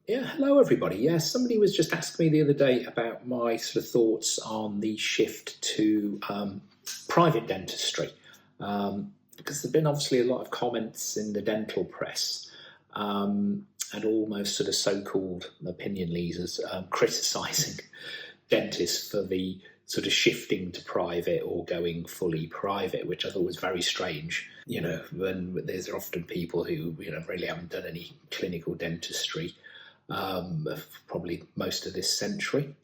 Yeah, hello everybody. Yeah, somebody was just asking me the other day about my sort of thoughts on the shift to private dentistry, because there've been obviously a lot of comments in the dental press, and almost sort of so-called opinion leaders criticising dentists for the sort of shifting to private or going fully private, which I thought was very strange. When there's often people who really haven't done any clinical dentistry of probably most of this century.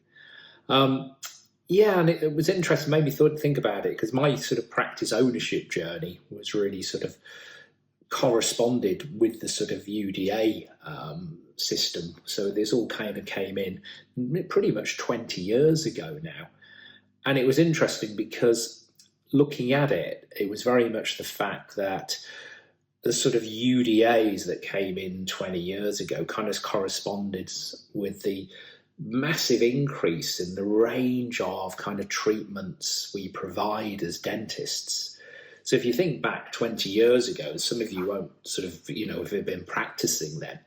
Yeah, and it was interesting, made me think about it, because my sort of practice ownership journey was really sort of corresponded with the sort of UDA system. So this all kind of came in pretty much 20 years ago now. And it was interesting because looking at it, it was very much the fact that the sort of UDAs that came in 20 years ago kind of corresponded with the massive increase in the range of kind of treatments we provide as dentists. So if you think back 20 years ago, and some of you won't sort of, if you've been practicing then,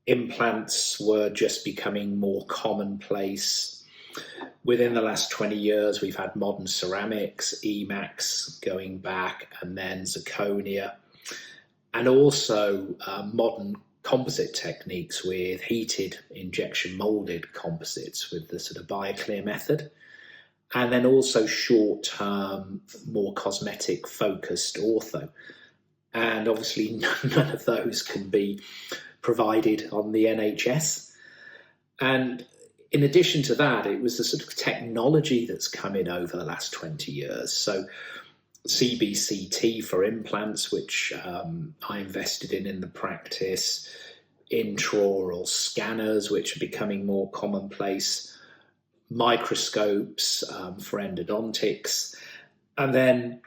implants were just becoming more commonplace. Within the last 20 years, we've had modern ceramics, EMAX going back, and then zirconia, and also modern composite techniques with heated injection molded composites with the sort of BioClear method, and then also short-term, more cosmetic focused ortho. And obviously none of those can be provided on the NHS. And in addition to that, it was the sort of technology that's come in over the last 20 years. So CBCT for implants, which I invested in the practice, intraoral scanners, which are becoming more commonplace, microscopes for endodontics, and then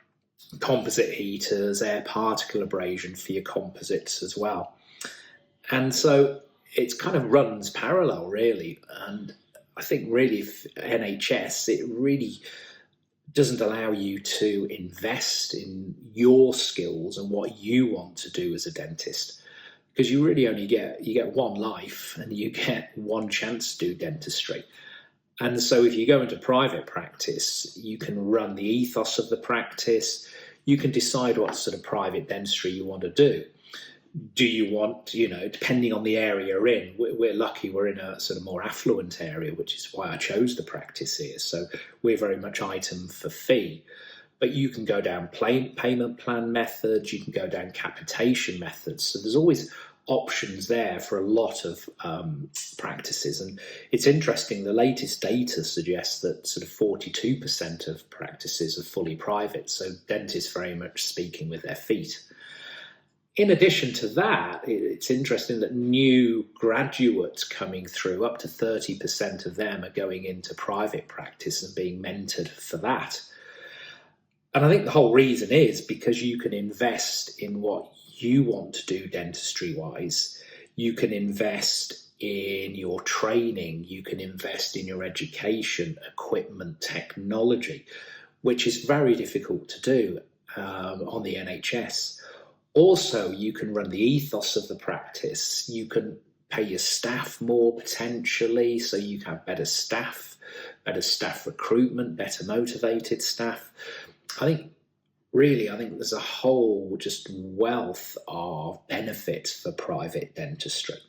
composite heaters, air particle abrasion for your composites as well. And so it kind of runs parallel, really. And I think really for NHS, it really doesn't allow you to invest in your skills and what you want to do as a dentist, because you really only get one life and you get one chance to do dentistry. And so if you go into private practice, you can run the ethos of the practice, you can decide what sort of private dentistry you want to do. Do you want, depending on the area you're in, we're lucky we're in a sort of more affluent area, which is why I chose the practice here. So we're very much item for fee. But you can go down payment plan methods, you can go down capitation methods. So there's always options there for a lot of practices. And it's interesting, the latest data suggests that sort of 42% of practices are fully private. So dentists very much speaking with their feet. In addition to that, it's interesting that new graduates coming through, up to 30% of them are going into private practice and being mentored for that. And I think the whole reason is because you can invest in what you want to do dentistry-wise. You can invest in your training. You can invest in your education, equipment, technology, which is very difficult to do on the NHS. Also, you can run the ethos of the practice. You can pay your staff more potentially, so you can have better staff recruitment, better motivated staff. I think there's a whole just wealth of benefits for private dentistry.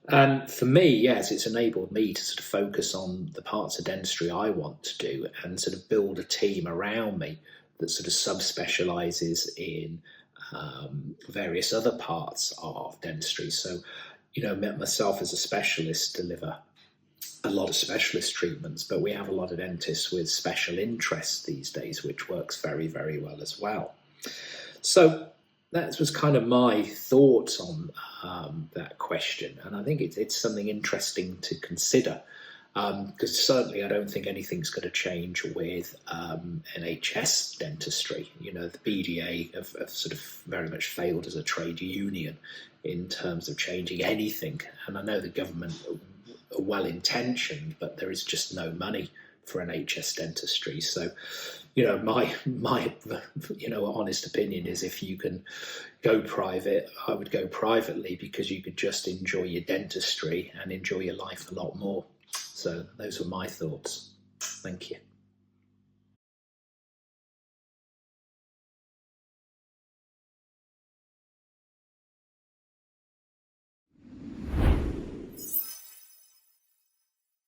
And for me, yes, it's enabled me to sort of focus on the parts of dentistry I want to do and sort of build a team around me that sort of subspecializes in various other parts of dentistry. So, myself as a specialist deliver a lot of specialist treatments, but we have a lot of dentists with special interests these days, which works very, very well as well. So that was kind of my thoughts on that question. And I think it's something interesting to consider, because certainly I don't think anything's going to change with NHS dentistry. The BDA have sort of very much failed as a trade union in terms of changing anything. And I know the government are well-intentioned, but there is just no money for NHS dentistry. So, my honest opinion is, if you can go private, I would go privately, because you could just enjoy your dentistry and enjoy your life a lot more. So those were my thoughts. Thank you.